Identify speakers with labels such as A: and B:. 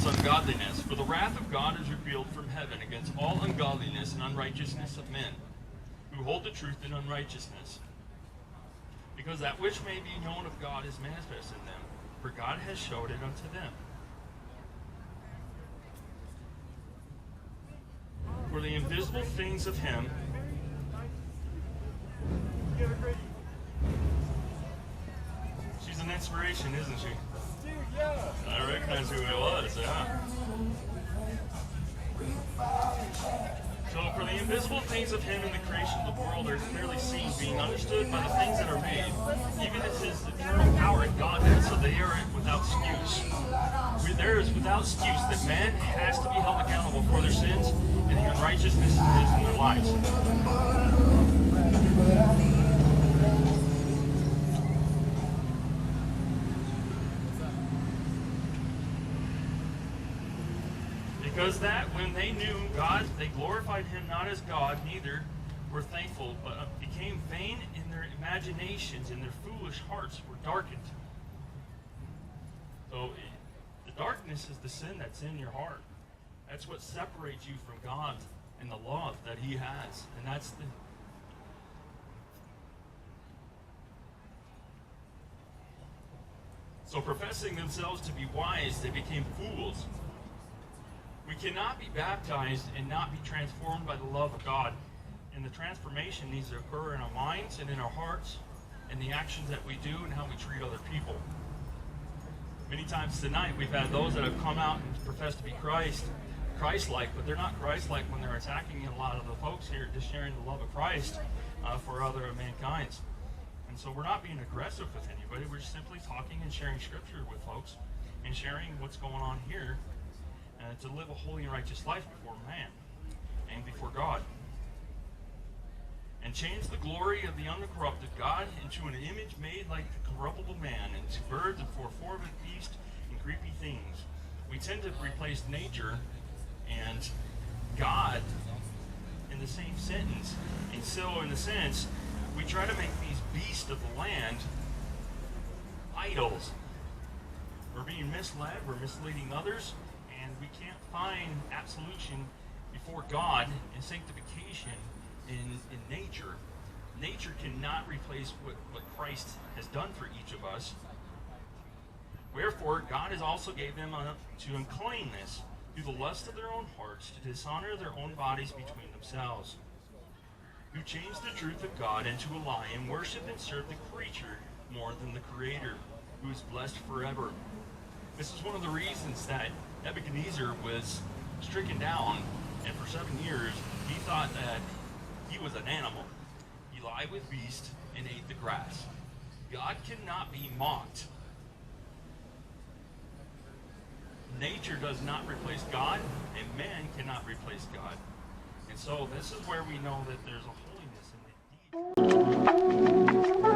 A: against ungodliness. For the wrath of God is revealed from heaven against all ungodliness and unrighteousness of men, who hold the truth in unrighteousness. Because that which may be known of God is manifest in them, for God has showed it unto them. For the invisible things of him she's an inspiration, isn't she? I recognize who it was, yeah. So for the invisible things of him in the creation of the world are clearly seen, being understood by the things that are made, even as his eternal power and Godhead, so they are without excuse. There is without excuse that man has to be held accountable for their sins and the unrighteousness that is in their lives. Because that when they knew God, they glorified him not as God, neither were thankful, but became vain in their imaginations, and their foolish hearts were darkened. So the darkness is the sin that's in your heart. That's what separates you from God and the love that he has. And that's the... So professing themselves to be wise, they became fools. We cannot be baptized and not be transformed by the love of God. And the transformation needs to occur in our minds and in our hearts, and the actions that we do and how we treat other people. Many times tonight we've had those that have come out and profess to be Christ-like, but they're not Christ-like when they're attacking a lot of the folks here, just sharing the love of Christ for other mankind. And so we're not being aggressive with anybody. We're just simply talking and sharing scripture with folks and sharing what's going on here. To live a holy and righteous life before man and before God. And change the glory of the uncorrupted God into an image made like the corruptible man, and to birds and four-footed beasts and creepy things. We tend to replace nature and God in the same sentence. And so in a sense, we try to make these beasts of the land idols. We're being misled, we're misleading others, and we can't find absolution before God and sanctification in nature. Nature cannot replace what Christ has done for each of us. Wherefore, God has also gave them up to uncleanness through the lust of their own hearts, to dishonor their own bodies between themselves, who changed the truth of God into a lie, and worship and serve the creature more than the Creator, who is blessed forever. This is one of the reasons that Nebuchadnezzar was stricken down, and for 7 years he thought that he was an animal. He lied with beasts and ate the grass. God cannot be mocked. Nature does not replace God, and man cannot replace God. And so this is where we know that there's a holiness in the deed.